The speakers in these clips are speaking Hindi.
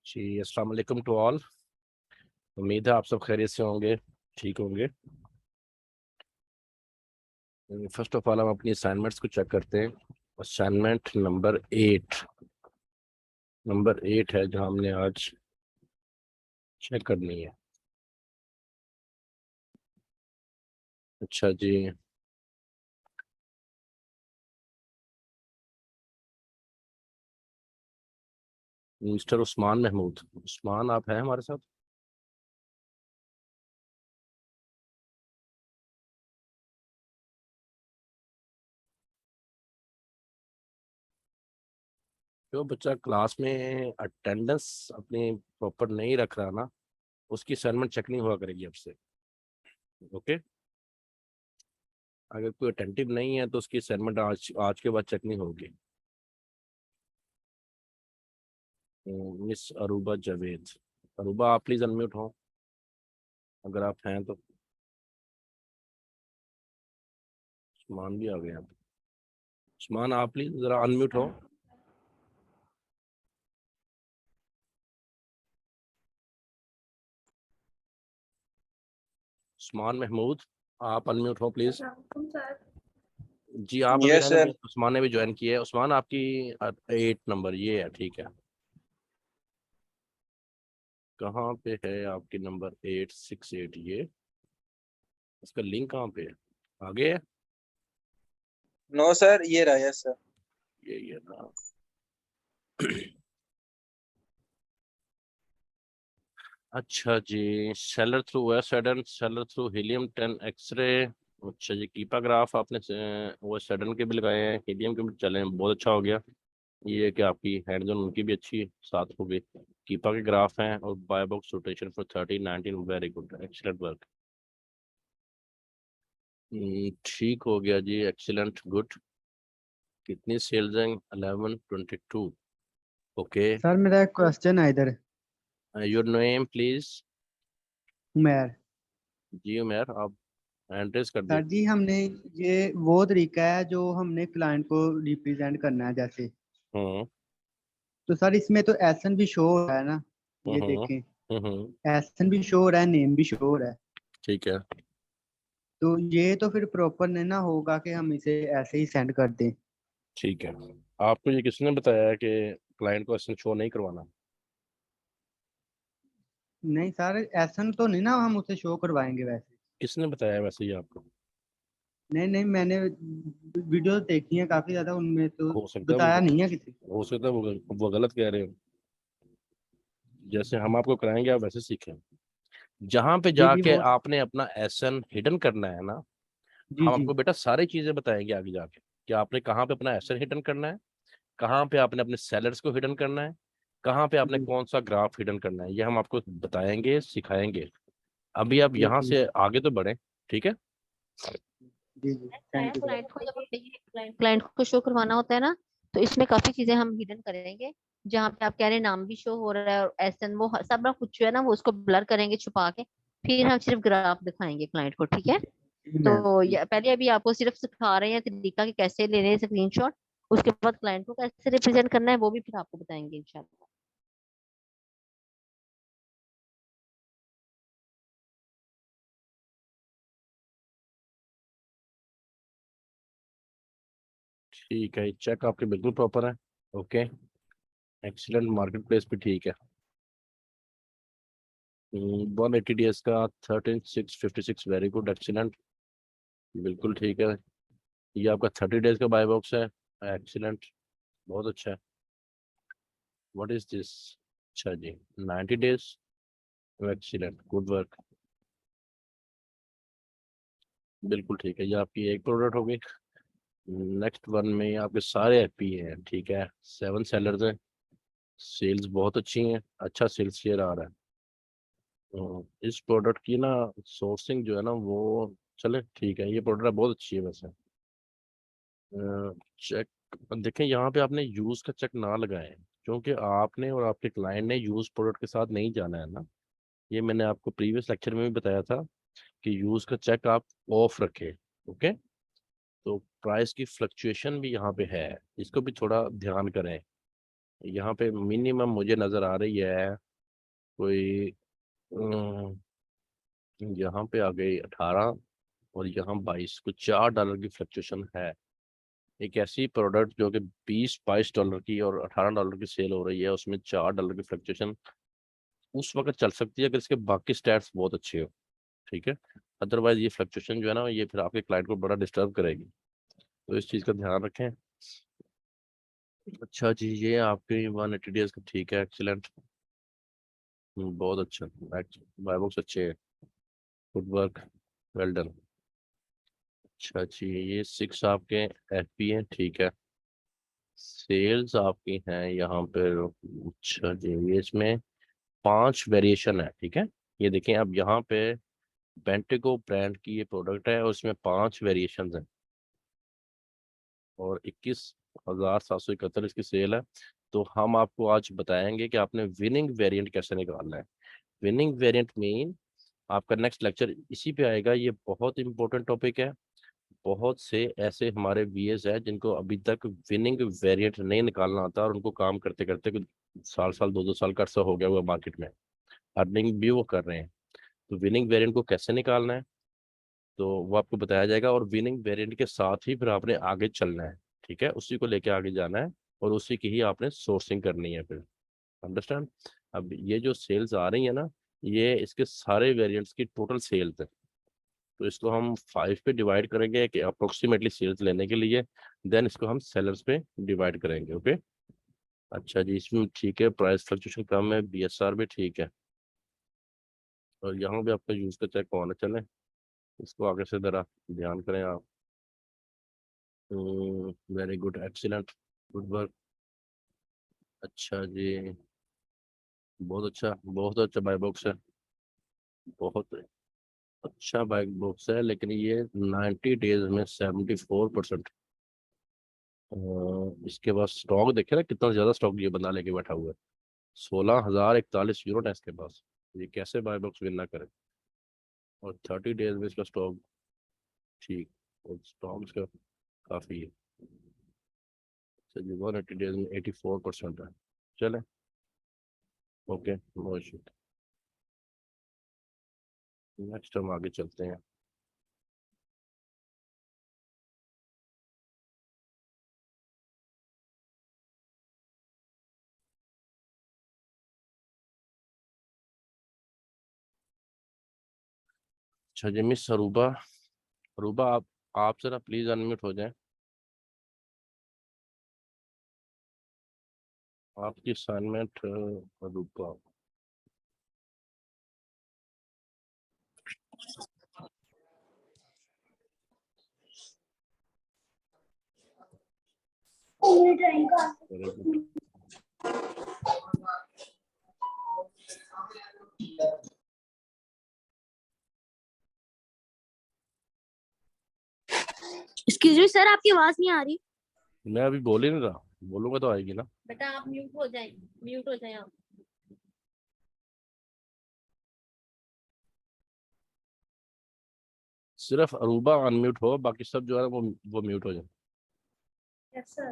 जी अस्सलाम वालेकुम टू ऑल। उम्मीद है आप सब खैरियत से होंगे, ठीक होंगे। फर्स्ट ऑफ ऑल हम अपनी असाइनमेंट्स को चेक करते हैं। असाइनमेंट नंबर 8 है जो हमने आज चेक करनी है। अच्छा जी। मिस्टर उस्मान महमूद, उस्मान आप हैं हमारे साथ? जो बच्चा क्लास में अटेंडेंस अपनी प्रॉपर नहीं रख रहा ना, उसकी असाइनमेंट चेक नहीं हुआ करेगी अब से। ओके। अगर कोई अटेंटिव नहीं है तो उसकी असाइनमेंट आज आज के बाद चेक नहीं होगी। Miss Aruba Javed. अरूबा आप प्लीज अनम्यूट हो अगर आप हैं तो। उस्मान भी आ गए हैं। उस्मान आप प्लीज जरा अनम्यूट हो। उस्मान महमूद, आप अनम्यूट हो प्लीज। जी आप अभी यस रहने सर। दें, उस्मान ने भी ज्वाइन किया है। उस्मान आपकी 8 नंबर ये है, ठीक है। कहाँ पे है आपकी नंबर 868? ये इसका लिंक कहाँ पे है? आगे है? नो सर, ये रहा। Yes sir. ये ना। अच्छा जी। Seller through western, seller through Helium 10 X-ray. अच्छा जी, कीपा ग्राफ आपने वेस्टर्न के भी लगाए हैं, हीलियम के भी चले हैं, बहुत अच्छा हो गया। ये है कि आपकी हैंड जोन उनकी भी अच्छी साथ हो गई। कीपा के ग्राफ हैं और buy box rotation for 13 19, very good, excellent work. ठीक हो गया जी, एक्सीलेंट गुड। कितनी सेल्स हैं? 1122। ओके। सर मेरा एक क्वेश्चन है इधर। Your name please. उमर। जी उमेर, आप एंट्रेस कर सर दीजिए। जी हमने ये वो तरीका है जो हमने क्लाइंट को रिप्रेजेंट करना है जैसे। हम्म तो सर इसमें तो एसन भी शो हो रहा है ना, ये हम्म देखें। हम्म। एसन भी शो हो रहा है, नेम भी शो हो रहा है। ठीक है। तो ये तो फिर प्रॉपर नहीं ना होगा कि हम इसे ऐसे ही सेंड कर दें। ठीक है। आपको ये किसने बताया है कि क्लाइंट को एसन शो नहीं करवाना? नहीं सर, एसन तो नहीं ना हम उसे शो करवाएंगे वैसे। किसने बताया वैसे ये आपको? नहीं नहीं, मैंने वीडियो देखी है काफी ज्यादा, उनमें तो हो सकता है बताया वो नहीं है किसी को। हो सकता है वो गलत कह रहे हो। जैसे हम आपको कराएंगे आप वैसे सीखें। जहां पे जी जी जाके वो। आपने अपना एसन हिडन करना है ना, जी हम जी। आपको बेटा सारी चीजें बताएंगे आगे जाके कि आपने कहाँ पे अपना एसन हिडन करना है, कहाँ पे आपने अपने सेलर्स को हिडन करना है, कहाँ पे आपने जी कौन सा ग्राफ हिडन करना है, ये हम आपको बताएंगे, सिखाएंगे। अभी आप जी यहाँ ठीक से है। आगे तो बढ़े, ठीक है। जी जी थैंक यू सर। क्लाइंट को जब क्लाइंट को शो करवाना होता है ना, तो इसमें काफी चीजें हम हिडन करेंगे। जहाँ पे आप कह रहे हैं नाम भी शो हो रहा है और एसएन वो सब ना कुछ जो है ना वो उसको ब्लर करेंगे छुपा के। फिर हम सिर्फ ग्राफ दिखाएंगे क्लाइंट को, ठीक है। जी मैम तो ठीक। पहले अभी आपको सिर्फ सिखा रहे हैं तरीका कि कैसे लेने हैं स्क्रीनशॉट। उसके बाद क्लाइंट को कैसे रिप्रेजेंट करना है वो भी फिर आपको बताएंगे इंशाल्लाह। ठीक है, चेक आपके बिल्कुल प्रॉपर है। ओके। एक्सीलेंट, मार्केट प्लेस भी ठीक है। 180 डेज का 13656, वेरी गुड, एक्सीलेंट, बिल्कुल ठीक है। ये आपका 30 डेज का बाय बॉक्स है, एक्सीलेंट, बहुत अच्छा है। What is this? अच्छा जी, 90 डेज, एक्सीलेंट, गुड वर्क, बिल्कुल ठीक है। ये आपकी एक प्रोडक्ट होगी। नेक्स्ट वन में आपके सारे एफपी हैं, ठीक है, 7 सेलर्स हैं, सेल्स बहुत अच्छी हैं, अच्छा सेल्स शेयर आ रहा है। इस प्रोडक्ट की ना सोर्सिंग जो है ना वो, चले ठीक है, ये प्रोडक्ट बहुत अच्छी है वैसे। चेक देखें, यहाँ पे आपने यूज का चेक ना लगाएं, क्योंकि आपने और आपके क्लाइंट ने यूज प्रोडक्ट के साथ नहीं जाना है ना। ये मैंने आपको प्रीवियस लेक्चर में भी बताया था कि यूज का चेक आप ऑफ रखें। ओके। तो प्राइस की फ्लक्चुएशन भी यहाँ पे है, इसको भी थोड़ा ध्यान करें। यहाँ पे मिनिमम मुझे नज़र आ रही है कोई यहाँ पे आ गई 18 और यहाँ 22, कुछ $4 की फ्लक्चुएशन है। एक ऐसी प्रोडक्ट जो कि 20-22 डॉलर की और $18 की सेल हो रही है, उसमें $4 की फ्लक्चुएशन उस वक्त चल सकती है अगर इसके बाकी स्टैट्स बहुत अच्छे हो, ठीक है। अदरवाइज ये फ्लक्चुएशन जो है ना, ये फिर आपके क्लाइंट को बड़ा डिस्टर्ब करेगी, तो इस चीज़ का ध्यान रखें। अच्छा जी, ये आपके 180 डेज का, ठीक है, एक्सीलेंट, बहुत अच्छा, बाय बॉक्स अच्छे है, गुड वर्क, वेल डन। अच्छा जी, ये 6 आपके एफपी हैं, ठीक है। सेल्स आपकी हैं यहाँ पे, अच्छा जी, ये इसमें 5 वेरिएशन है, ठीक है। ये देखें अब यहाँ पे बेंटेको ब्रांड की ये प्रोडक्ट है और इसमें 5 वेरिएशन हैं और 21,771 इसकी सेल है। तो हम आपको आज बताएंगे कि आपने विनिंग वेरिएंट कैसे निकालना है। विनिंग वेरिएंट मीन आपका नेक्स्ट लेक्चर इसी पे आएगा। ये बहुत इंपॉर्टेंट टॉपिक है। बहुत से ऐसे हमारे वीएस हैं जिनको अभी तक विनिंग वेरिएंट नहीं निकालना आता और उनको काम करते करते कुछ साल साल 2-2 साल का अर्सा हो गया हुआ मार्केट में, अर्निंग भी वो कर रहे हैं। तो विनिंग वेरिएंट को कैसे निकालना है तो वो आपको बताया जाएगा, और विनिंग वेरिएंट के साथ ही फिर आपने आगे चलना है, ठीक है, उसी को लेके आगे जाना है और उसी की ही आपने सोर्सिंग करनी है फिर। अंडरस्टैंड। अब ये जो सेल्स आ रही है ना, ये इसके सारे वेरिएंट्स की टोटल सेल्स है। तो इसको हम 5 पे डिवाइड करेंगे कि अप्रोक्सीमेटली सेल्स लेने के लिए, देन इसको हम सेलर्स पे डिवाइड करेंगे। ओके। अच्छा जी, इसमें ठीक है, प्राइस फ्लक्चुएशन कम है, बीएसआर भी ठीक है, और यहाँ भी आपका यूज का चेक होना चले, इसको आगे से जरा ध्यान करें आप। Very good, excellent, good work. अच्छा जी, बहुत अच्छा बाय बॉक्स है, बहुत अच्छा बाय बॉक्स है, लेकिन ये 90 डेज में 74%। इसके बाद स्टॉक देखे ना, कितना ज्यादा स्टॉक ये बंदा लेके बैठा हुआ है, 16,041 यूनिट है इसके पास। ये कैसे बाय बॉक्स विन ना करे, और 30 डेज में इसका स्टॉक ठीक, और स्टॉक इसका काफी है। चलिए 180 डेज में 84% है, चले, ओके, नो इशू। नेक्स्ट हम आगे चलते हैं। अच्छा जी, मिस अरूबा, अरूबा आप जरा प्लीज अनम्यूट हो जाएं। आपकी assignment Aruba, very good. Excuse me sir, आपकी आवाज नहीं आ रही। मैं अभी बोल ही नहीं रहा, बोलूंगा तो आएगी ना। बेटा आप म्यूट हो जाए आप। सिर्फ अरूबा अनम्यूट हो, बाकी सब जो है वो म्यूट हो जाए। Yes sir.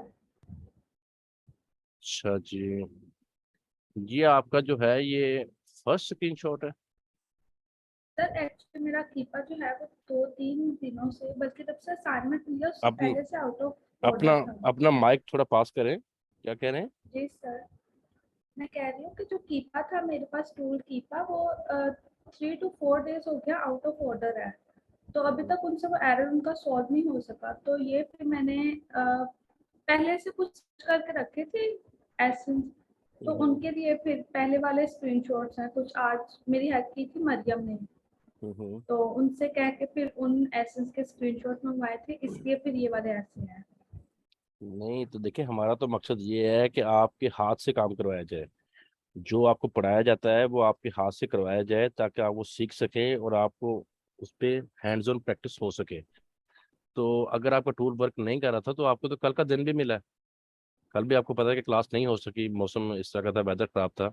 अच्छा जी, ये आपका जो है ये फर्स्ट स्क्रीनशॉट है। सर एक्चुअली मेरा कीपा जो है वो 2-3 दिनों से, बल्कि तब से असाइनमेंट मिला उससे अपन पहले से आउट ऑफ अपना ऑर्डर था। अपना माइक थोड़ा पास करें, क्या कह रहे हैं। जी सर, मैं कह रही हूँ कि जो कीपा था मेरे पास, टूल कीपा, वो 3 to 4 डेज हो गया आउट ऑफ ऑर्डर है। तो अभी तक उनसे वो एरर उनका सॉल्व नहीं हो सका। तो ये फिर मैंने पहले से कुछ करके रखे थे एसेंस, तो उनके लिए फिर पहले वाले स्क्रीनशॉट्स हैं। कुछ आज मेरी हेल्प की थी मरियम ने, तो उनसे कह के फिर उन एसेंस के स्क्रीनशॉट मंगवाए थे, इसलिए फिर ये वाले ऐसे हैं। नहीं तो देखिए, हमारा तो मकसद ये है कि आपके हाथ से काम करवाया जाए, जो आपको पढ़ाया जाता है वो आपके हाथ से करवाया जाए, ताकि आप वो सीख सकें और आपको उस पर हैंड्स ऑन प्रैक्टिस हो सके। तो अगर आपका टूल वर्क नहीं कर रहा था तो आपको तो कल का दिन भी मिला है, कल भी आपको पता है कि क्लास नहीं हो सकी, मौसम इस तरह का था, वेदर खराब था,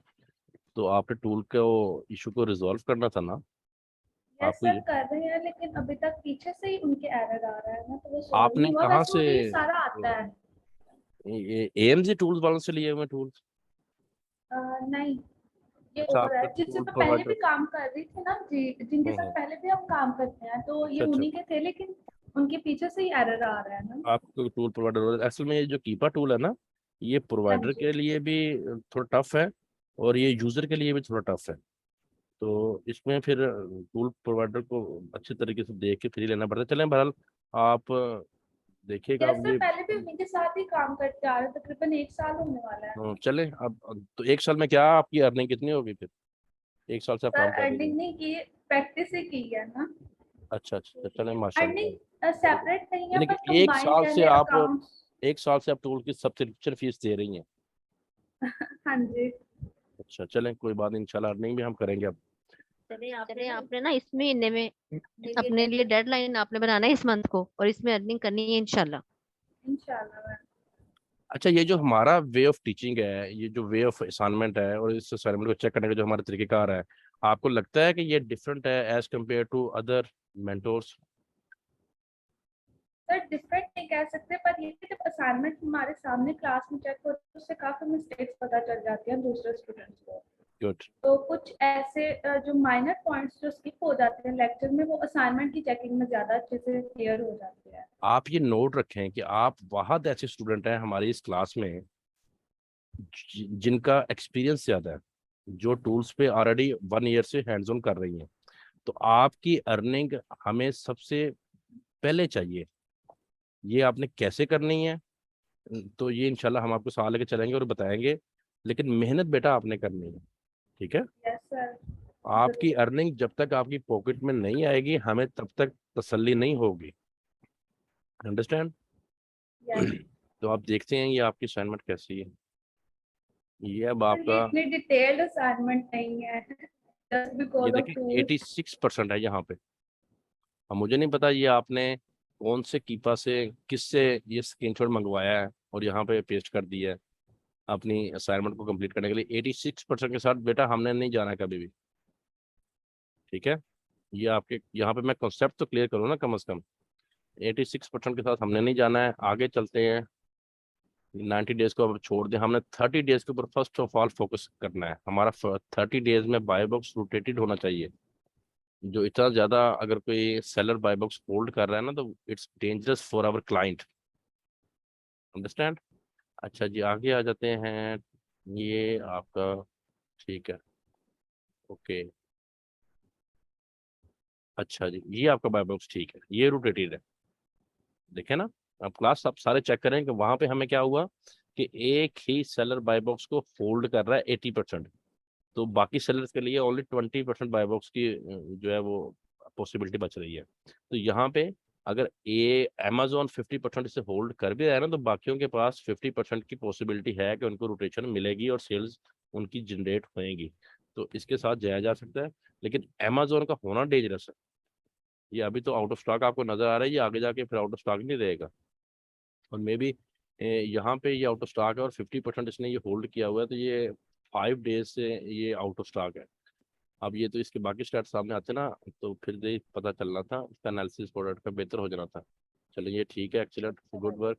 तो आपने टूल को इशू को रिजॉल्व करना था ना। यस आपको सर, ये कर रहे हैं, लेकिन अभी तक पीछे से ही उनके एरर आ रहा है ना, तो वो सॉल्व आपने नहीं हुआ। कहाँ वैसे से मुझे ये सारा आता है। ये एएमजी टूल्स वालों से लिए हुए टूल्स? नहीं, ये अच्छा, हो रहा आपका है जिससे टूल मैं पहले प्रोवाइडर। भी काम कर रही थी ना जी, जिनके साथ हम्म। पहले भी हम काम करते हैं, तो ये अच्छा अच्छा, उन्हीं के थे, लेकिन उनके पीछे से ही एरर आ रहा है ना। आपको टूल प्रोवाइडर असल में ये जो कीपा टूल है ना, ये हाँ प्रोवाइडर जी। के लिए भी थोड़ा टफ है और ये यूजर के लिए भी थोड़ा टफ है। तो इसमें फिर टूल प्रोवाइडर को अच्छे तरीके से देख के फ्री लेना पड़ता है। चलें बहरहाल, आप देखिएगा यस अब सर, ये। पहले भी उन्हीं के साथ ही काम करते आ रहे हैं, तकरीबन 1 साल होने वाला है। चलें अब तो 1 साल में क्या आपकी अर्निंग कितनी होगी फिर? 1 साल से आप सर काम कर रही हैं। अर्निंग नहीं की, प्रैक्टिस ही की है ना। अच्छा अच्छा, चलें माशाल्लाह। Earning very good. सेपरेट नहीं है, यानी कि पर 1 साल कंबाइंड कह से लें आप अकाउंट्स। 1 साल से आप टूल की सब्सक्रिप्शन फीस दे रही हैं। हाँ जी। अच्छा, चलें कोई बात नहीं, इंशाल्लाह अर्निंग भी हम करेंगे अब। चले आपने ना इस महीने में अपने लिए डेडलाइन आपने बनाना है इस मंथ को, और इसमें अर्निंग करनी है इंशाल्लाह। इंशाल्लाह मैम। अच्छा, ये जो हमारा वे ऑफ टीचिंग है, ये जो वे ऑफ असाइनमेंट है और इस असाइनमेंट को चेक करने का जो हमारा तरीकेकार है, आपको लगता है कि ये डिफरेंट है as compare to other mentors? Sir different नहीं कह सकते, पर ये कि जब असाइनमेंट हमारे सामने क्लास में चेक होते हैं, उससे काफी मिस्टेक्स पता चल जाती हैं दूसरे स्टूडेंट्स को। गुड। तो कुछ ऐसे जो माइनर पॉइंट्स जो स्किप हो जाते हैं लेक्चर में, वो असाइनमेंट की चेकिंग में ज्यादा अच्छे से क्लियर हो जाते हैं। आप ये नोट रखें कि आप बहुत ऐसे स्टूडेंट हैं हमारी इस क्लास में जिनका एक्सपीरियंस ज़्यादा है, जो टूल्स पे ऑलरेडी 1 ईयर से हैंड्स ऑन कर रही हैं। तो आपकी अर्निंग हमें सबसे पहले चाहिए। ये आपने कैसे करनी है, तो ये इंशाल्लाह हम आपको साथ लेके चलेंगे और बताएंगे, लेकिन मेहनत बेटा आपने करनी है। ठीक है? Yes sir. आपकी जरूर। अर्निंग जब तक आपकी पॉकेट में नहीं आएगी, हमें तब तक तसल्ली नहीं होगी। अंडरस्टैंड? यस तो आप देखते हैं ये आपकी असाइनमेंट कैसी है। ये अब सर, ये आपका, इतनी डिटेल्ड असाइनमेंट नहीं है, जस्ट ये बिकॉज ऑफ देखिए टूल। 86% है यहाँ पे। अब मुझे नहीं पता ये आपने कौन से कीपा से किससे ये स्क्रीनशॉट मंगवाया है और यहाँ पे पेस्ट कर दिया है अपनी असाइनमेंट को कंप्लीट करने के लिए। 86% के साथ बेटा हमने नहीं जाना है कभी भी। ठीक है? ये आपके यहाँ पे मैं कॉन्सेप्ट तो क्लियर करूँ ना कम से कम। 86% के साथ हमने नहीं जाना है, आगे चलते हैं। 90 डेज को अब छोड़ दें, हमने 30 डेज के ऊपर फर्स्ट ऑफ ऑल फोकस करना है। हमारा 30 डेज में बाय बॉक्स रोटेटेड होना चाहिए। जो इतना ज्यादा अगर कोई सेलर बाय बॉक्स होल्ड कर रहा है ना, तो it's dangerous for our client. Understand? अच्छा जी, आगे आ जाते हैं। ये आपका ठीक है, ओके। अच्छा जी, ये आपका बाय बॉक्स ठीक है, ये रोटेटेड है। देखे ना, अब क्लास आप सारे चेक करें कि वहां पे हमें क्या हुआ कि एक ही सेलर बाय बॉक्स को होल्ड कर रहा है 80%। तो बाकी सेलर्स के लिए ओनली 20% बाय बॉक्स की जो है वो पॉसिबिलिटी बच रही है। तो यहाँ पे अगर ये अमेजोन 50% से होल्ड कर भी रहा है ना, तो बाकियों के पास 50% की पॉसिबिलिटी है कि उनको रोटेशन मिलेगी और सेल्स उनकी जनरेट होएंगी। तो इसके साथ जाया जा सकता है, लेकिन अमेजोन का होना डेंजरस है। ये अभी तो आउट ऑफ स्टॉक आपको नजर आ रहा है, ये आगे जाके फिर आउट ऑफ स्टॉक नहीं रहेगा। और मे बी यहाँ पे ये आउट ऑफ स्टॉक है और 50% इसने ये होल्ड किया हुआ है, तो ये 5 डेज से ये आउट ऑफ स्टॉक है। अब ये तो इसके बाकी स्टार्ट सामने आते ना, तो फिर ये पता चलना था, इसका एनालिसिस प्रोडक्ट का बेहतर हो जाना था। चलिए ये ठीक है, एक्सीलेंट, गुड वर्क।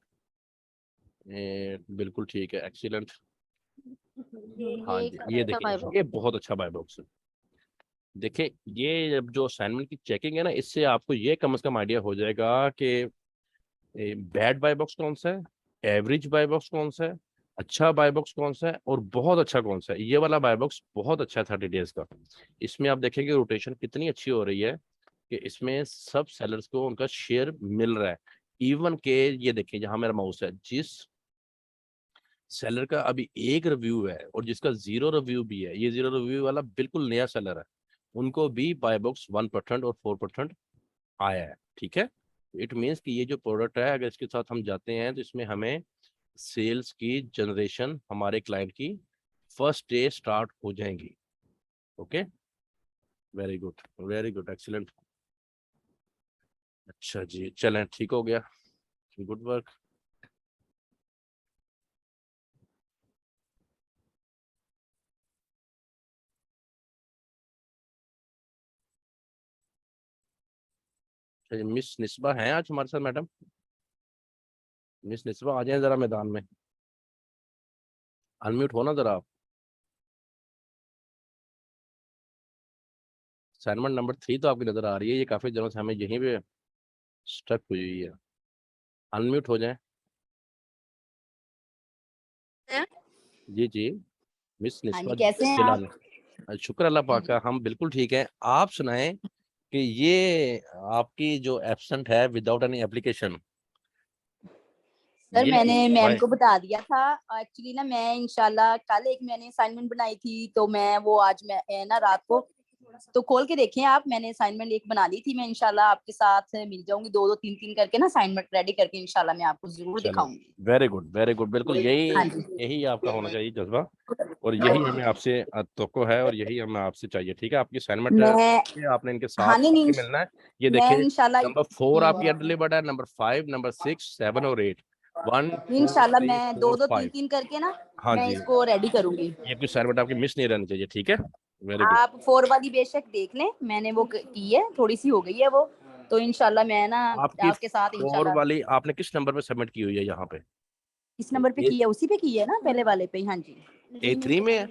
बिल्कुल ठीक है, एक्सीलेंट। हाँ ये जी, एक ये अच्छा देखिए, फाइबर। ये बहुत अच्छा बाय बॉक्स है। देखिए, ये अब जो असाइनमेंट की चेकिंग है ना, इससे आपको ये कम से कम आइडिया हो जाएगा कि बैड बाय बॉक्स कौन सा है, एवरेज बाय बॉक्स कौन सा है, अच्छा बाय बॉक्स कौन सा है और बहुत अच्छा कौन सा है। ये वाला बाय बॉक्स बहुत अच्छा है 30 डेज का। इसमें आप देखेंगे रोटेशन कितनी अच्छी हो रही है कि इसमें सब सेलर्स को उनका शेयर मिल रहा है। इवन के ये देखिए, जहां मेरा माउस है, जिस सेलर का अभी एक रिव्यू है और जिसका 0 रिव्यू भी है, ये 0 रिव्यू वाला बिल्कुल नया सेलर है, उनको भी बाय बॉक्स 1% और 4% आया है। ठीक है? इट मीन्स कि ये जो प्रोडक्ट है, अगर इसके साथ हम जाते हैं तो इसमें हमें सेल्स की जनरेशन हमारे क्लाइंट की फर्स्ट डे स्टार्ट हो जाएंगी। Okay, very good, very good, excellent. अच्छा जी, चलें, ठीक हो गया, गुड वर्क। मिस निस्बा हैं आज हमारे साथ मैडम? मिस निस्बा आ जाए जरा मैदान में, अनम्यूट होना जरा आप। असाइनमेंट नंबर 3 तो आपकी नजर आ रही है, ये काफी दिनों से हमें यहीं पे स्टक हुई है। अनम्यूट हो जाए। जी जी, मिस हाँ जी, निस्बा कैसे हैं आप? जिलानी। शुक्र अल्लाह पाक का, हम बिल्कुल ठीक हैं। आप सुनाएं कि ये आपकी जो एब्सेंट है विदाउट एनी एप्लीकेशन, सर ये मैंने मैम why? को बता दिया था। एक्चुअली ना मैं इंशाल्लाह कल एक मैंने असाइनमेंट बनाई थी, तो मैं वो आज मैं ना रात को तो खोल के देखें आप, मैंने असाइनमेंट एक बना ली थी। मैं इंशाल्लाह आपके साथ मिल जाऊंगी, दो दो तीन तीन करके ना असाइनमेंट रेडी करके इंशाल्लाह मैं आपको जरूर चलो, दिखाऊंगी। वेरी गुड वेरी गुड, बिल्कुल यही हाँ जी। यही आपका होना चाहिए जज्बा, और यही हमें आपसे तवक्को है, और यही हमें आपसे चाहिए। ठीक है, आपकी असाइनमेंट मैं आपने इनके साथ हाँ नहीं आके मिलना है। ये मैं देखिए, इंशाल्लाह नंबर 4 आपकी डिलीवर्ड है, नंबर 5, नंबर 6, 7 और 8, 1 2 इंशाल्लाह 3 मैं 4 दो दो तीन 5। तीन करके ना हाँ मैं जी, इसको रेडी करूंगी। ये कोई असाइनमेंट आपकी मिस नहीं रहनी चाहिए। ठीक है, वेरी गुड। आप 4 वाली बेशक देख लें, मैंने वो की है, थोड़ी सी हो गई है वो, तो इंशाल्लाह मैं ना आपकी आपके साथ 4 इंशाल्लाह। वाली आपने किस नंबर पे सबमिट की हुई है यहाँ पे? किस नंबर पे की है? उसी पे की है ना, पहले वाले पे ही। हाँ जी। A3 में है?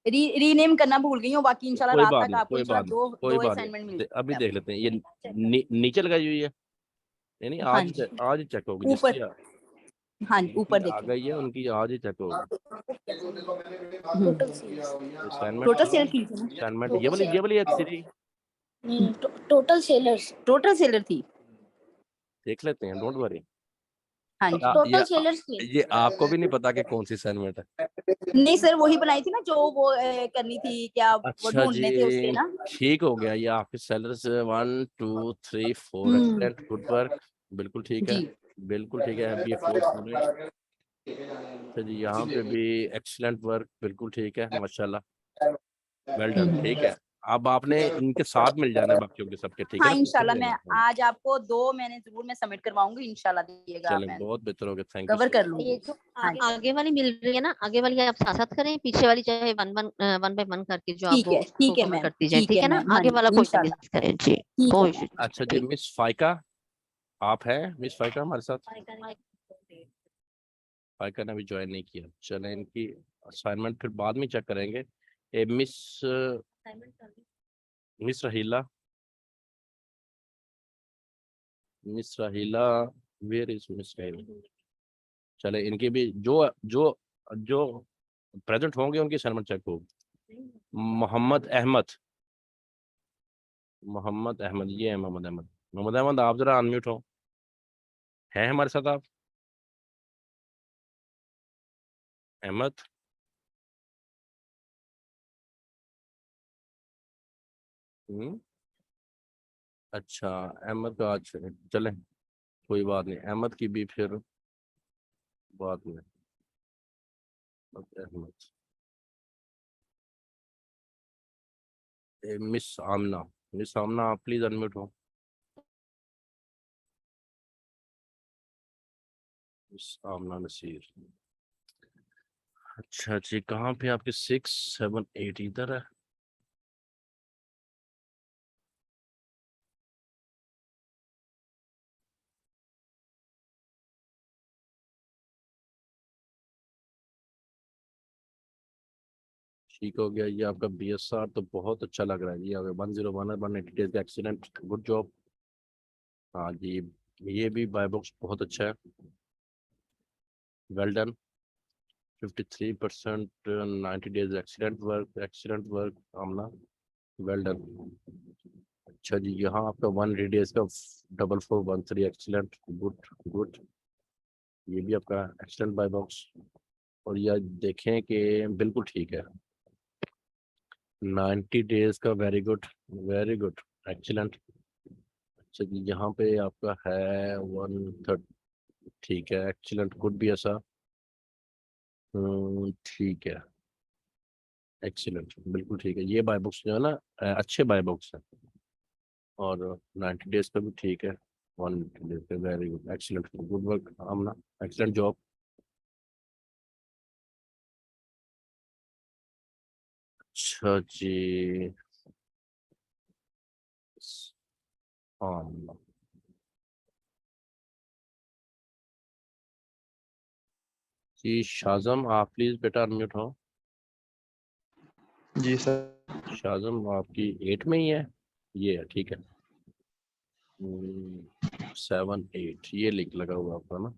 रीनेम करना भूल गई हूँ, बाकी इंशाल्लाह कोई रात बात तक नहीं, आपको कोई बात इंशाल्लाह नहीं, दो कोई दो बात असाइनमेंट मिल नहीं, अभी देख जाएंगे लेते हैं। ये नीचे लगाई हुई है, नहीं नहीं, आपको। हाँ आज जी, आज ही चेक होगी ऊपर। जिसकी हाँ जी, जिनकी ऊपर आ देखिए। गई है उनकी आज ही चेक होगी। असाइनमेंट टोटल 3, सेल की थी ना? असाइनमेंट ये वाली है 3, टोटल सेलर थी। देख लेते हैं, डोंट वरी। हाँ जी। या ये आपको भी नहीं पता कि कौन सी असाइनमेंट है? नहीं सर, वही बनाई थी ना जो वो करनी थी क्या, वो अच्छा जी, ढूंढने थे उसके ना। ठीक हो गया। ये आपके सेलर्स 1 2 3 4, हम्म। एक्सीलेंट, गुड वर्क, बिल्कुल ठीक है, जी। बिल्कुल ठीक है। MBA 4 student. अच्छा जी, यहाँ पे भी एक्सीलेंट वर्क, बिल्कुल ठीक है, माशाल्लाह, वेल डन। ठीक है, अब आपने इनके साथ मिल जाना है बाकियों के सबके, ठीक है हाँ ना, पीछे इंशाल्लाह नहीं मैं रहना। आज आपको दो मैंने जरूर मैं सबमिट करवाऊंगी, इंशाल्लाह दिएगा आप, चलें, मैं बहुत बेहतर हो गया, थैंक यू कवर सो कर मच। लूंगी। ये जो हाँ जी। आगे वाली मिल रही है ना, आगे वाली आप साथ साथ करें, पीछे वाली चाहे वन बाय वन करके जो आप वो उसको ठीक है कवर मैम, करती जाए, ठीक ठीक है है ना, मैम। हाँ आगे वाला जी कोई ना इंशाल्लाह, मिस करें जी। ठीक है कोई मैम। इशू अच्छा जी, ठीक। मिस फाइका, आप हैं मिस फाइका हमारे साथ? फाइका ने अभी ज्वाइन नहीं किया, चलें इनकी असाइनमेंट फिर बाद में चेक करेंगे। मिस मिस रहीला, मिस राहिला, वेयर इज मिस राहिला? चले, इनकी भी जो जो जो प्रेजेंट होंगे उनकी असाइनमेंट चेक होगी। मोहम्मद अहमद, मोहम्मद अहमद, ये है मोहम्मद अहमद। मोहम्मद अहमद, आप जरा अनम्यूट हो, हैं हमारे साथ आप? अहमद, हम्म, अच्छा, अहमद का आज चले, कोई बात नहीं, अहमद की भी फिर बात में। अहमद, मिस आमना, मिस आमना, आप प्लीज अनम्यूट हो। मिस आमना नसीर, अच्छा जी, कहाँ पे आपके 6 7 8 इधर है? ठीक हो गया। ये आपका BSR तो बहुत अच्छा लग रहा है जी, अगर 101 है, 180 डेज का एक्सीलेंट, गुड जॉब। हाँ जी, ये भी बाय बॉक्स बहुत अच्छा है, well done, 53%, 90 days, excellent work Aamna, well done. अच्छा जी, यहाँ आपका 1 डेज का 4413, एक्सीलेंट, गुड गुड, ये भी आपका एक्सीलेंट बाय बॉक्स। और यह देखें कि बिल्कुल ठीक है, 90 डेज का, very good, very good, excellent. अच्छा जी, यहाँ पे आपका है 130, ठीक है, एक्सीलेंट, गुड भी ऐसा, ठीक है, एक्सीलेंट, बिल्कुल ठीक है। ये बाय बुक्स जो है ना, अच्छे बाय बुक्स है, और 90 डेज का भी ठीक है, 1 डेज का, very good, excellent, good work Aamna, excellent job. अच्छा जी, आमना जी, शाजम, आप प्लीज बेटा अनम्यूट हो। जी सर। शाजम आपकी 8 में ही है, ये है, ठीक है। 7 8 ये लिख लगा हुआ आपका ना।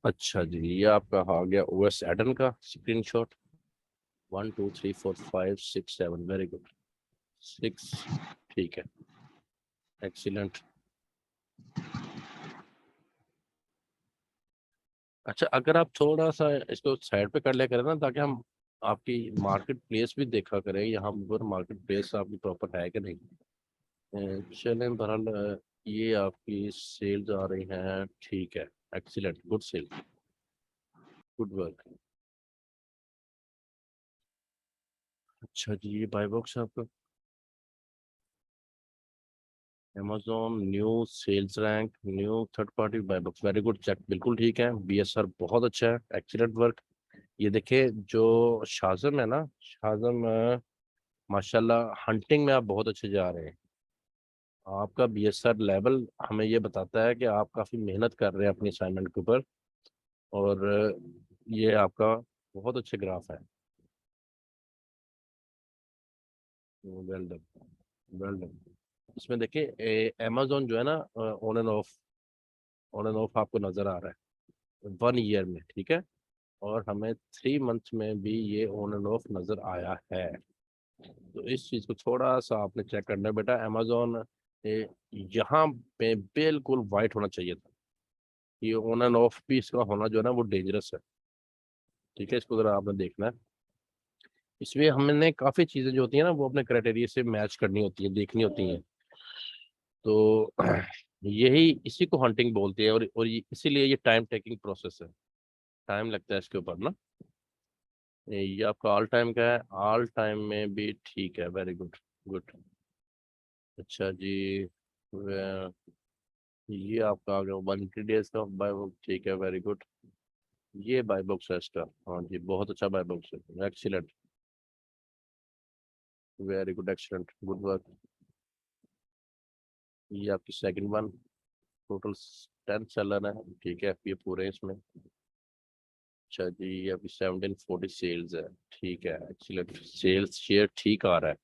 अच्छा जी, ये आपका आ गया ओएस एडन का स्क्रीनशॉट। 1 2 3 4 5 6 7, very good. 6, ठीक है, एक्सीलेंट। अच्छा, अगर आप थोड़ा सा इसको साइड पे कर लिया करें ना, ताकि हम आपकी मार्केट प्लेस भी देखा करें, यहाँ पर मार्केट प्लेस आपकी प्रॉपर है कि नहीं। चलें, बहरहाल ये आपकी सेल्स आ रही हैं, ठीक है, excellent, good sale, good work. अच्छा जी, ये बाय बॉक्स है आपका। Amazon new sales rank, new third party buy box, very good, check बिल्कुल ठीक है। बीएसआर बहुत अच्छा है, एक्सीलेंट वर्क। ये देखिए जो शाजम है ना, शाजम माशाल्लाह हंटिंग में आप बहुत अच्छे जा रहे हैं। आपका बीएसआर लेवल हमें ये बताता है कि आप काफ़ी मेहनत कर रहे हैं अपनी असाइनमेंट के ऊपर, और ये आपका बहुत अच्छे ग्राफ है। Well done, well done. इसमें देखिए अमेजोन जो है ना, ऑन एंड ऑफ आपको नज़र आ रहा है 1 ईयर में, ठीक है। और हमें 3 मंथ में भी ये ऑन एंड ऑफ नज़र आया है। तो इस चीज़ को थोड़ा सा आपने चेक करना है बेटा। अमेजोन यहाँ पे बिल्कुल वाइट होना चाहिए था। ये ऑन एंड ऑफ भी इसका होना जो है ना वो डेंजरस है, ठीक है। इसको ज़रा आपने देखना है। इसमें हमने काफ़ी चीज़ें जो होती हैं ना वो अपने क्राइटेरिया से मैच करनी होती है, देखनी होती हैं। तो यही इसी को हंटिंग बोलते हैं, और इसीलिए ये टाइम टेकिंग प्रोसेस है, टाइम लगता है इसके ऊपर ना। ये आपका ऑल टाइम का है, ऑल टाइम में भी ठीक है, वेरी गुड, गुड। अच्छा जी, ये आपका आ गया 180 डेज का बाय बुक, ठीक है, वेरी गुड। ये बाय बॉक्स है इसका, हाँ जी, बहुत अच्छा बाय बॉक्स है, excellent, very good, excellent, good work. ये आपकी सेकंड वन, टोटल 10 सेलर है, ठीक है, ये पूरे हैं इसमें। अच्छा जी, ये आपकी 1740 सेल्स है, ठीक है, एक्सीलेंट, सेल्स शेयर ठीक आ रहा है।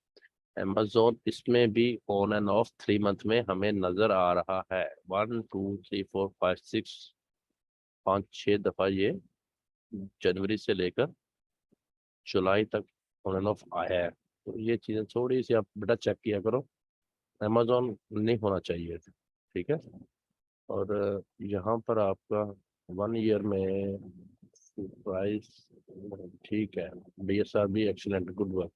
Amazon इसमें भी ऑन एंड ऑफ 3 मंथ में हमें नजर आ रहा है। 1 2 3 4 5 6 5 6 दफा ये जनवरी से लेकर जुलाई तक ऑन एंड ऑफ आया है। तो ये चीज़ें थोड़ी सी आप बेटा चेक किया करो। अमेजोन नहीं होना चाहिए, ठीक है। और यहाँ पर आपका 1 ईयर में प्राइस ठीक है, बीएसआर भी एक्सीलेंट, गुड वर्क।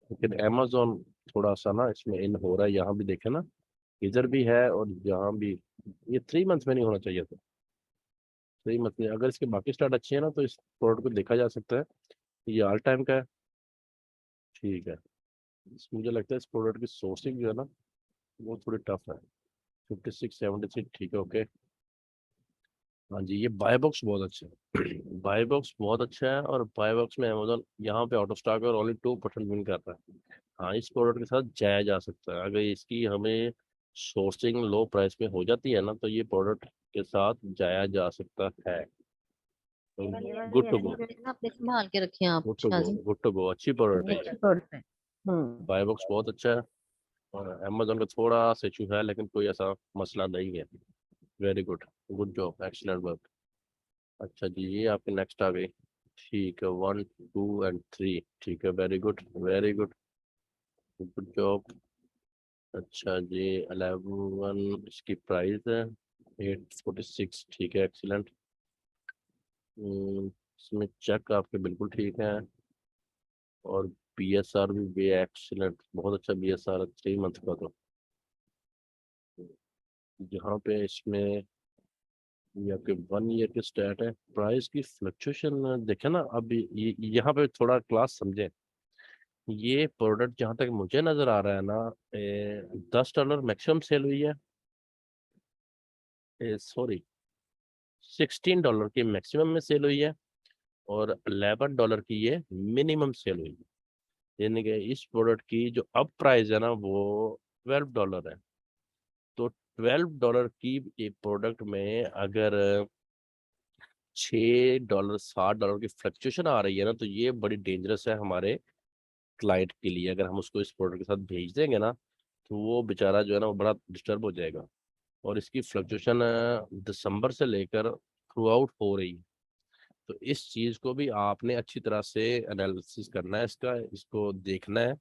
लेकिन अमेजोन थोड़ा सा ना इसमें इन हो रहा है, यहाँ भी देखे ना, इधर भी है और यहाँ भी। ये 3 मंथ में नहीं होना चाहिए था, 3 मंथ में। अगर इसके बाकी स्टार्ट अच्छे हैं ना तो इस प्रोडक्ट को देखा जा सकता है। ये ऑल टाइम का है, ठीक है। मुझे लगता है इस प्रोडक्ट की सोर्सिंग जो है ना वो थोड़ी टफ है। 56 76, ठीक है, ओके। हाँ जी, ये बाय बॉक्स बहुत अच्छा है। बाय बॉक्स बहुत अच्छा है, और बाय बॉक्स में अमेजोन यहाँ पे आउट ऑफ स्टॉक है और ओनली 2% विन कर रहा है। हाँ, इस प्रोडक्ट के साथ जाया जा सकता है। अगर इसकी हमें सोर्सिंग लो प्राइस में हो जाती है ना तो ये प्रोडक्ट के साथ जाया जा सकता है। ये वाली गुड टू ऐसी गो, जो है ना अपने संभाल के रखिए आप good to go, Shaji, good to go, अच्छी प्रोडक्ट ये है ये। अच्छी प्रोडक्ट है। बाय बॉक्स बहुत अच्छा है, और अमेजोन का थोड़ा सा इशू है, लेकिन कोई ऐसा मसला नहीं है। Very good, good job, excellent work. अच्छा जी, ये आपकी नेक्स्ट आ गई, ठीक है, 1 2 एंड 3, ठीक है, very good, very good, good job. अच्छा जी, 11 इसकी प्राइस है 846, ठीक है, एक्सीलेंट। इसमें चेक आपके बिल्कुल ठीक है, और बीएसआर भी एक्सीलेंट, बहुत अच्छा बीएसआर है 3 मंथ का। तो यहाँ पे इसमें ये आपके 1 ईयर के स्टैट है। प्राइस की फ्लक्चुएशन देखे ना, अब ये यहाँ पे थोड़ा क्लास समझे। ये प्रोडक्ट जहाँ तक मुझे नजर आ रहा है ना, $10 मैक्सिमम सेल हुई है, सॉरी $16 की मैक्सिमम में सेल हुई है। और $11 की ये मिनिमम सेल हुई, यानी कि इस प्रोडक्ट की जो अब प्राइस है ना वो $12 है। तो $12 की एक प्रोडक्ट में अगर $6 $7 की फ्लक्चुएशन आ रही है ना, तो ये बड़ी डेंजरस है हमारे क्लाइंट के लिए। अगर हम उसको इस प्रोडक्ट के साथ भेज देंगे ना, तो वो बेचारा जो है ना वो बड़ा डिस्टर्ब हो जाएगा। और इसकी फ्लक्चुएशन दिसंबर से लेकर थ्रू आउट हो रही है। तो इस चीज़ को भी आपने अच्छी तरह से एनालिसिस करना है, इसको देखना है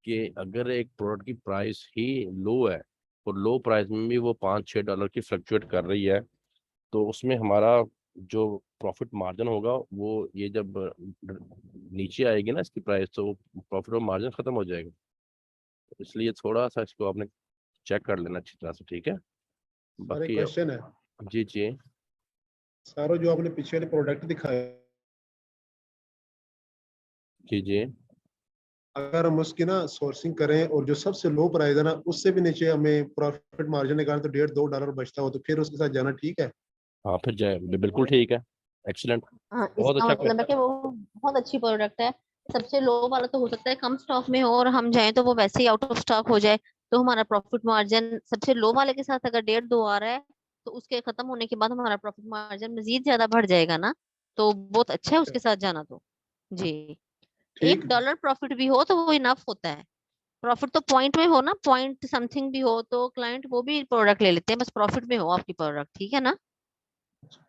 कि अगर एक प्रोडक्ट की प्राइस ही लो है और लो प्राइस में भी वो $5-6 की फ्लक्चुएट कर रही है, तो उसमें हमारा जो प्रॉफिट मार्जिन होगा वो ये जब नीचे आएगी ना इसकी प्राइस, तो प्रॉफिट और मार्जिन खत्म हो जाएगा। तो इसलिए थोड़ा सा इसको आपने चेक कर लेना अच्छी तरह से, ठीक है। सर एक बाकी क्वेश्चन है जी जी सर, जो आपने पीछे वाले प्रोडक्ट दिखाए, जी जी अगर हम उसकी ना सोर्सिंग करें और जो सबसे लो प्राइस है ना उससे भी नीचे हमें प्रॉफिट मार्जिन निकालें तो $1.5-2 बचता हो, तो फिर उसके साथ जाना ठीक है? हाँ फिर जाए, बिल्कुल ठीक है, एक्सीलेंट, हाँ, बहुत इसका अच्छा मतलब है कि वो बहुत अच्छी प्रोडक्ट है। सबसे लो वाला तो हो सकता है कम स्टॉक में हो और हम जाएं तो वो वैसे ही आउट ऑफ स्टॉक हो जाए, तो हमारा प्रॉफिट मार्जिन सबसे लो वाले के साथ अगर 1.5-2 आ रहा है, तो उसके खत्म होने के बाद हमारा प्रॉफिट मार्जिन मजीद ज्यादा बढ़ जाएगा ना, तो बहुत अच्छा है उसके साथ जाना। तो जी, ठीक। $1 प्रॉफिट भी हो तो वो इनफ होता है। प्रॉफिट तो पॉइंट में हो ना, पॉइंट समथिंग भी हो तो क्लाइंट वो भी प्रोडक्ट ले लेते हैं, बस प्रॉफिट में हो आपकी प्रोडक्ट, ठीक है ना।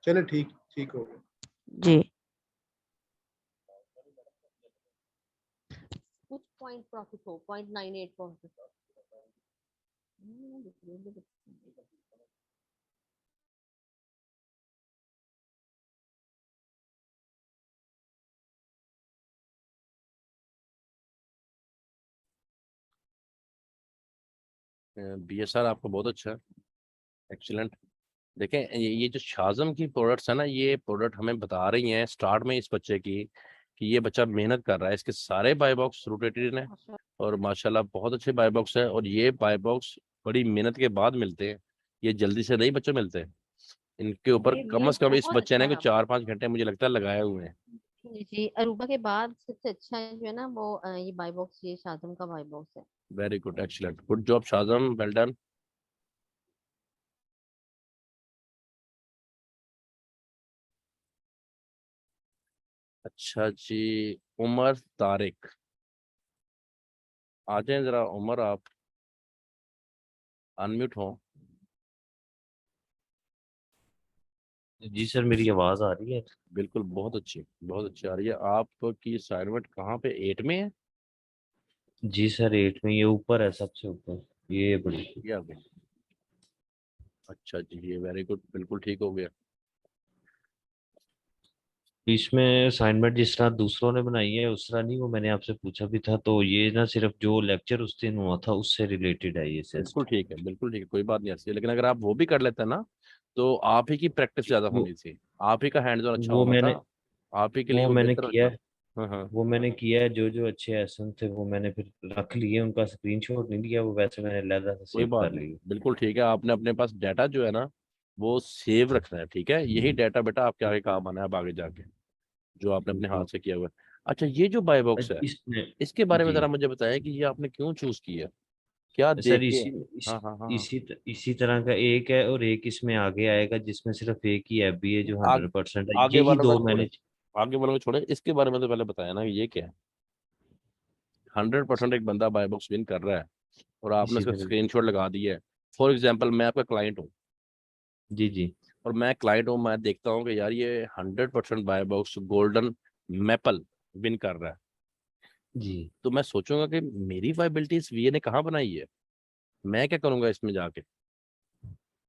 चले ठीक ठीक हो गया। जी, कुछ पॉइंट प्रॉफिट हो, 0.98 प्रॉफिट। BSR आपका बहुत अच्छा है, एक्सीलेंट। देखें ये जो शाज़म की प्रोडक्ट्स है ना, ये प्रोडक्ट हमें बता रही हैं स्टार्ट में इस बच्चे की कि ये बच्चा मेहनत कर रहा है। इसके सारे बाय बॉक्स रोटेटेड हैं और माशाल्लाह बहुत अच्छे बाय बॉक्स है, और ये बाय बॉक्स बड़ी मेहनत के बाद मिलते हैं, ये जल्दी से नहीं बच्चे मिलते। इनके ऊपर कम ये से कम इस बहुत बच्चे अच्छा ने है को आप। 4-5 घंटे मुझे लगता है लगाए हुए हैं। जी जी, अरूबा के बाद सबसे अच्छा जो है ना वो ये बाई बॉक्स, ये शाज़म का बाई बॉक्स है। Very good, excellent, good job Shazam, well done. अच्छा जी, उमर तारिक, आ जाएं जरा उमर, आप अनम्यूट हो। जी सर, मेरी आवाज आ रही है? बिल्कुल, बहुत अच्छी आ रही है। आपकी असाइनमेंट कहाँ पे, 8 में है? जी सर, 8 में, ये ऊपर है, सबसे ऊपर, ये बड़ी। ये आ गई। अच्छा जी, ये वेरी गुड, बिल्कुल ठीक हो गया। इसमें असाइनमेंट जिस तरह दूसरों ने बनाई है उस तरह नहीं, वो मैंने आपसे पूछा भी था, तो ये ना सिर्फ जो लेक्चर उस दिन हुआ था उससे रिलेटेड है ये बिल्कुल टेस्ट। ठीक है, बिल्कुल ठीक है, कोई बात नहीं ऐसी है, लेकिन अगर आप वो भी कर लेते ना, तो आप ही की प्रैक्टिस ज्यादा वो होनी थी, आप ही का हैंड्स ऑन अच्छा वो होना था, मैंने आप ही के लिए वो वो मैंने बेहतर किया होता। है। हाँ हाँ, वो मैंने किया है, जो जो अच्छे एसन थे वो मैंने फिर रख लिए, उनका स्क्रीनशॉट नहीं लिया, वो वैसे मैंने अलग से कोई सेव बात कर नहीं, लिया। बिल्कुल ठीक है। आपने अपने पास डाटा जो है ना वो सेव रखना है, ठीक है। यही डाटा बेटा आपके आगे काम आना है अब आगे जाके, जो आपने अपने हाथ बिल्कुल। से किया हुआ है। अच्छा, ये जो बाय बॉक्स है, इसमें इसके बारे में जी जरा मुझे बताएं कि ये आपने क्यों चूज किया, क्या सर, देख के। हाँ हाँ हाँ हाँ, इसी तरह का एक है, और एक इसमें आगे आएगा जिसमें सिर्फ एक ही एफ बी है जो आग, 100% है, आगे यही वालों का दो छोड़े, मैंने। आगे वालों को छोड़े, इसके बारे में तो पहले बताया ना कि ये क्या है। 100% एक बंदा बाय बॉक्स विन कर रहा है और आपने इसी उसका तरह। स्क्रीनशॉट लगा दिया है। फॉर एग्जाम्पल, मैं आपका क्लाइंट हूँ, जी जी और मैं क्लाइंट हूँ, मैं देखता हूँ कि यार ये 100% buy box golden maple win कर रहा है, जी। तो मैं सोचूंगा कि मेरी वाइबिलिटी इस वीए ने कहाँ बनाई है, मैं क्या करूंगा इसमें जाके।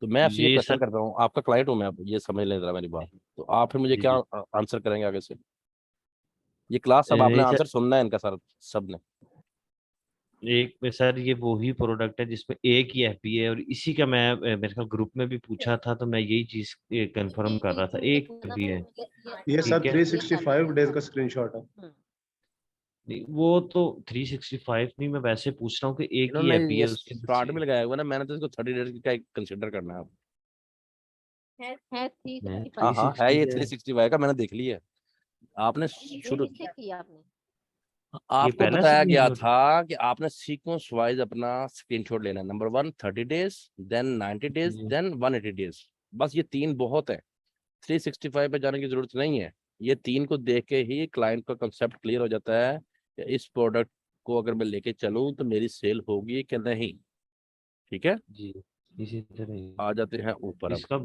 तो मैं आपसे ये ये क्वेश्चन सर। कर रहा हूँ, आपका क्लाइंट हूँ मैं, आप ये समझ लें जरा मेरी बात। तो आप फिर मुझे जी क्या जी आंसर करेंगे आगे से, ये क्लास सब आपने नहीं सर, आंसर सुनना है इनका सर, सब ने। एक में सर ये वही प्रोडक्ट है जिसमें एक ही एफ बी है, और इसी का मैं मेरे ख्याल ग्रुप में भी पूछा था, तो मैं यही चीज कंफर्म कर रहा था, एक भी है। ये सर ठीक है। 365 डेज का स्क्रीनशॉट है। नहीं, वो तो 365 नहीं, मैं वैसे पूछ रहा हूँ कि एक ही इन्होंने एफ बी ये है उसके स्टार्ट बच्चे। में लगाया हुआ ना, मैंने तो इसको 30 डेज का कंसिडर करना है अब। है मैं 365। हाँ हाँ, है 360 ये है। 365 का, मैंने देख लिया है। आपने ये शुरू मिस्टेक की आपने। आपको पहला बताया गया screenshot है। था कि आपने सीक्वेंस वाइज अपना स्क्रीनशॉट लेना है। नंबर 1 30 डेज, देन 90 डेज, जी देन 180 डेज। बस ये 3 बहुत है, 365 पे जाने की जरूरत नहीं है। ये 3 को देख के ही क्लाइंट का कंसेप्ट क्लियर हो जाता है कि इस प्रोडक्ट को अगर मैं लेके चलूं तो मेरी सेल होगी कि नहीं। ठीक है, जी, इसी तरह ही। आ जाते हैं ऊपर अब। इसका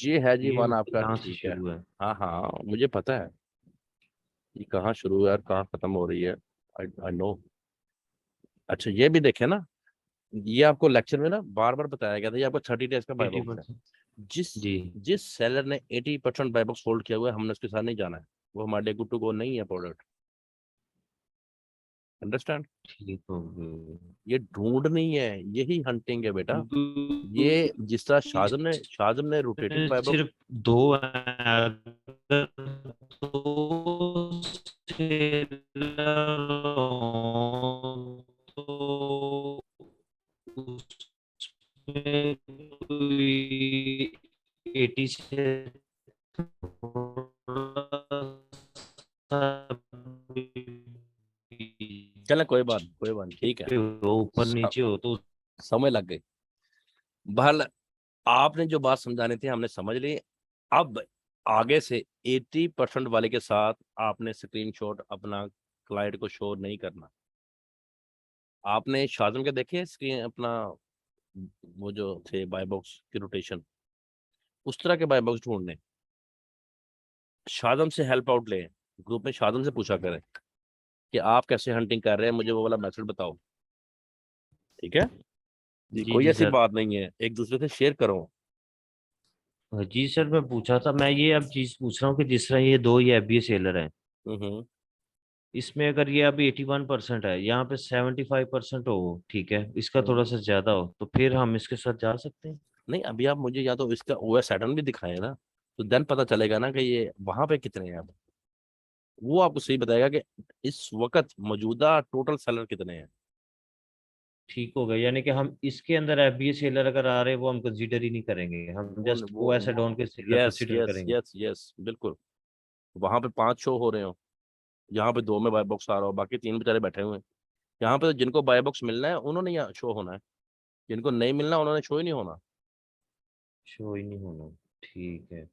ये है जी ये वन आपका, यहाँ से ठीक है। शुरू है। हाँ हाँ, मुझे पता है ये कहाँ शुरू है और कहाँ खत्म हो रही है। I know. अच्छा ये भी देखे ना, ये आपको लेक्चर में ना बार बार बताया गया था, ये आपको 30 डेज का बाय बॉक्स है। 80%। जिस जी जिस सेलर ने 80% बाय बॉक्स होल्ड किया हुआ है, हमने उसके साथ नहीं जाना है। वो हमारे लिए गुड टू गो नहीं है प्रोडक्ट। अंडरस्टैंड? ठीक हो गई। ये ढूंढ नहीं है, यही हंटिंग है बेटा। ये जिस तरह शाजम ने रोटेटिंग बाय बॉक्स। सिर्फ 2 हैं, अगर 2 सेलर हों, तो उसमें कोई 80 से चले कोई बात नहीं, ठीक है। ऊपर स- नीचे हो तो समझ लग गई। बहरहाल आपने जो बात समझानी थी हमने समझ ली। अब आगे से 80% वाले के साथ आपने स्क्रीनशॉट अपना क्लाइंट को शो नहीं करना। आपने शाजम के देखे स्क्रीन अपना, वो जो थे बाय बॉक्स की रोटेशन, उस तरह के बाय बॉक्स ढूंढने। शाजम से हेल्प आउट लें, ग्रुप में शाजम से पूछा करें कि आप कैसे हंटिंग कर रहे हैं, मुझे वो वाला मेथड बताओ। ठीक है जी, जी कोई जी ऐसी सर। बात नहीं है, एक दूसरे से शेयर करो। जी सर, मैं पूछा था, मैं ये अब चीज पूछ रहा हूँ कि जिस तरह ये 2 ये एफबीए सेलर हैं, हम्म। इसमें अगर ये अभी 81% है, यहाँ पे 75% हो, ठीक है, इसका हम्म। थोड़ा सा ज्यादा हो, तो फिर हम इसके साथ जा सकते हैं। नहीं, अभी आप मुझे या तो इसका ओएस पैटर्न भी दिखाएं ना, तो देन पता चलेगा ना कि ये वहां पे कितने हैं। अब वो आपको सही बताएगा कि इस वक्त मौजूदा टोटल सेलर कितने हैं। ठीक हो गया, यानी कि हम इसके अंदर एफबीए सेलर अगर आ रहे हैं वो हम कंसीडर ही नहीं करेंगे, हम जस्ट ओएस वो एड ऑन के सेलर यस कंसीडर यस करेंगे। यस यस बिल्कुल। वहां पे 5 शो हो रहे हो, यहाँ पे 2 में बाय बॉक्स आ रहा हो, बाकी 3 बेचारे बैठे हुए हैं। यहाँ पे तो जिनको बाय बॉक्स मिलना है उन्होंने यहाँ शो होना है, जिनको नहीं मिलना उन्होंने शो ही नहीं होना। शो ही नहीं होना। ठीक है।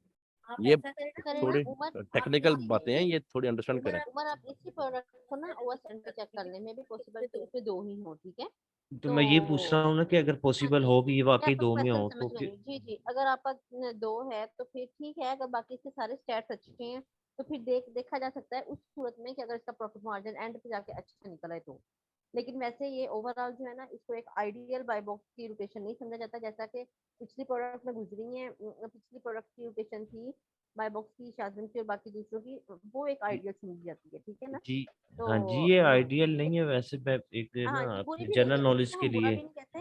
आप ये ऐसा करें ना थोड़ी उमर, आप टेक्निकल इसी बातें हैं, ये थोड़ी अंडरस्टैंड करें। उमर आप इसी प्रोडक्ट को ना ओवर सेंड पे चेक कर लें, मे भी पॉसिबल कि उसमें 2 ही हो, ठीक है। तो तो मैं ये पूछ रहा हूँ ना कि अगर हाँ पॉसिबल जी, हो कि ये मैं वाकई आपका 2 में क्वेश्चन हो समझ तो फिर। गई। जी जी, अगर आपका 2 है तो फिर ठीक है, अगर बाकी के सारे स्टैट्स अच्छे हैं तो फिर देखा जा सकता है उस सूरत में कि अगर इसका प्रॉफिट मार्जिन एंड पे जाके अच्छा निकला है तो। लेकिन वैसे ये ओवरऑल जो है ना, इसको एक आइडियल बाय बॉक्स की रोटेशन नहीं समझा जाता, जैसा कि पिछली प्रोडक्ट में गुजरी है। पिछली प्रोडक्ट की रोटेशन थी बाय बॉक्स की, शाजन की और बाकी दूसरों की, वो एक आइडियल समझी जाती है, ठीक है ना। जी तो हाँ जी, ये आइडियल नहीं है वैसे, मैं एक हाँ ना जी, बुरी अपने भी नहीं जनरल है, नॉलेज इसको के हम बुरा लिए। भी नहीं कहते।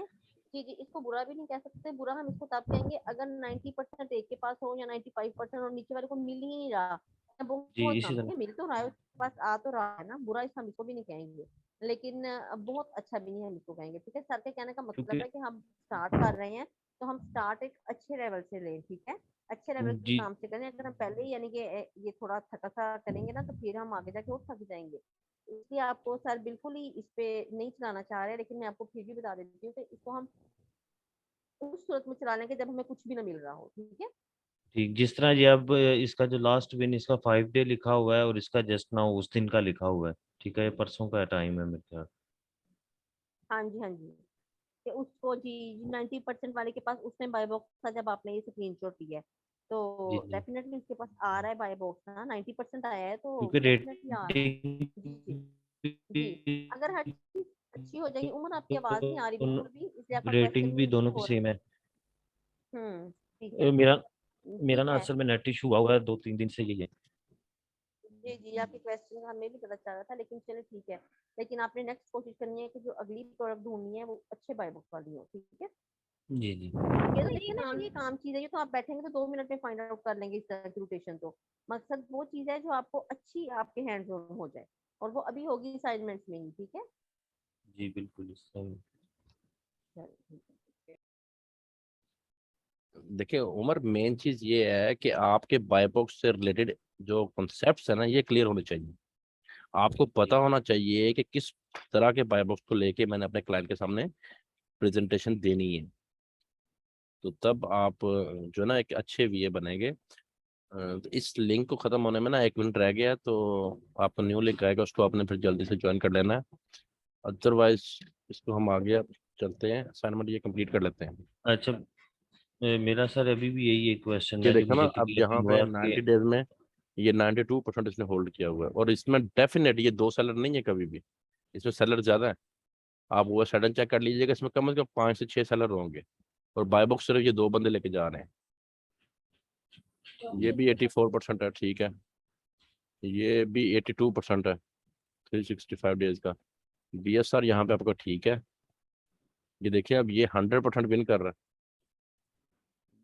जी जी, इसको बुरा भी नहीं कह सकते। बुरा हम इसको तब कहेंगे अगर 90% एक के पास हो या 95% और नीचे वाले को मिल ही नहीं रहा, या जी बहुत इसी कम, तरह। ठीक है, मिल तो रहा है उसके पास, आ तो रहा है ना, बुरा इस हम इसको भी नहीं कहेंगे। लेकिन बहुत अच्छा भी नहीं हम इसको कहेंगे, ठीक है। सर के कहने का मतलब क्योंकि है कि हम स्टार्ट कर रहे हैं तो हम स्टार्ट एक अच्छे लेवल से लें, ठीक है। अच्छे लेवल के जी काम से करें। अगर हम पहले ही यानी कि ये थोड़ा थका सा करेंगे ना, तो फिर हम आगे जाके और थक जाएंगे। इसलिए आपको सर बिल्कुल ही इस पे नहीं चलाना चाह रहे, लेकिन मैं आपको फिर भी बता देती हूँ कि इसको हम उस सूरत में चला लेंगे जब हमें कुछ भी ना मिल रहा हो, ठीक है। ठीक, जिस तरह ये अब इसका जो लास्ट विन इसका 5 डे लिखा हुआ है और इसका जस्ट नाउ उस दिन का लिखा हुआ है, ठीक है, ये परसों का टाइम है मेरे ख्याल। हाँ जी हाँ जी, कि उसको जी 90% वाले के पास उसने बाय बॉक्स था जब आपने ये स्क्रीनशॉट लिया है, जी तो जी, डेफिनेटली उसके पास आ रहा है बाय बॉक्स ना, 90% आया है तो क्योंकि डेफिनेटली आ रहा है। रेटिंग जी जी जी, अगर हर चीज अच्छी हो जाएगी। उमर आपकी आवाज नहीं आ रही बिल्कुल भी, इसलिए आपका क्वेश्चन रेटिंग भी भी रिपीट दोनों की हो रहा सेम है। है। ठीक है। मेरा मेरा ठीक ना है। असल में नेट इशू हुआ है 2-3 दिन से, यही है। जी जी, आपके क्वेश्चन का हमें भी पता चल रहा था, लेकिन चलिए ठीक है। लेकिन आपने नेक्स्ट कोशिश करनी है कि जो अगली प्रोडक्ट ढूंढनी है वो अच्छे बाय बुक वाली हो, ठीक है। जी जी ये तो देखिए ना, ये काम चीज है, ये तो आप बैठेंगे तो 2 मिनट में फाइंड आउट कर लेंगे इस तरह की रोटेशन। तो मकसद वो चीज है जो आपको अच्छी आपके हैंड्स ऑन हो जाए, और वो अभी होगी असाइनमेंट्स में ही, ठीक है। जी बिल्कुल सही। चलिए, ठीक है। देखिए उमर, मेन चीज ये है कि आपके बाय बॉक्स से रिलेटेड जो कॉन्सेप्ट्स है ना ये क्लियर होने चाहिए। आपको पता होना चाहिए कि किस तरह के बाय बॉक्स को लेके मैंने अपने क्लाइंट के सामने प्रेजेंटेशन देनी है, तो तब आप जो है ना एक अच्छे वीए बनेंगे। तो इस लिंक को खत्म होने में ना 1 मिनट रह गया है, तो आपको न्यू लिंक आएगा, उसको आपने फिर जल्दी से ज्वाइन कर लेना है। अदरवाइज इसको हम आगे चलते हैं, असाइनमेंट ये कंप्लीट कर लेते हैं। अच्छा, मेरा सर अभी भी यही एक क्वेश्चन ये है जो देखो ना, मुझे अब क्लियर यहाँ नहीं पे हुआ 90 डेज में ये 92% इसने होल्ड किया हुआ है, और इसमें डेफिनेट ये 2 सेलर नहीं है कभी भी, इसमें सेलर ज्यादा है। आप वो सडन चेक कर लीजिएगा, इसमें कम से कम 5 से 6 सेलर होंगे, और बाय बॉक्स सिर्फ ये 2 बंदे लेके जा रहे हैं। ये भी 84% है, ठीक है। ये भी 82% है 365 डेज का। BSR यहाँ पे आपका ठीक है। ये देखिए अब ये 100% विन कर रहा है,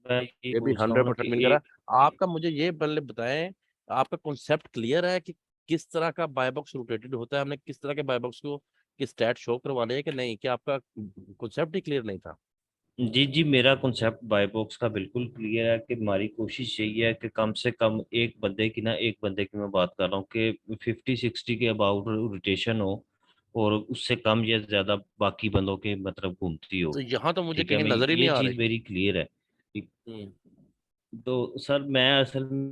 मैं ये ये भी पूछ रहा हूँ ना 100% कि विन कर रहा एक है। आपका मुझे ये पहले बताएं, आपका कॉन्सेप्ट क्लियर है कि किस तरह का बाय बॉक्स रोटेटेड होता है, हमने किस तरह के बाय बॉक्स को किस स्टैट शो करवाने हैं कि नहीं, कि आपका कॉन्सेप्ट ही क्लियर नहीं था? जी जी, मेरा कॉन्सेप्ट बाय बॉक्स का बिल्कुल क्लियर है कि हमारी कोशिश यही है कि कम से कम एक बंदे की ना, एक बंदे की मैं बात कर रहा हूँ कि 50-60 के अबाउट रोटेशन हो, और उससे कम या ज्यादा बाकी बंदों के मतलब घूमती तो हो। यहाँ तो मुझे ठीक है, कहीं मैं नजर ही नहीं ये आ चीज रही। मेरी क्लियर है। हम्म। तो सर मैं असल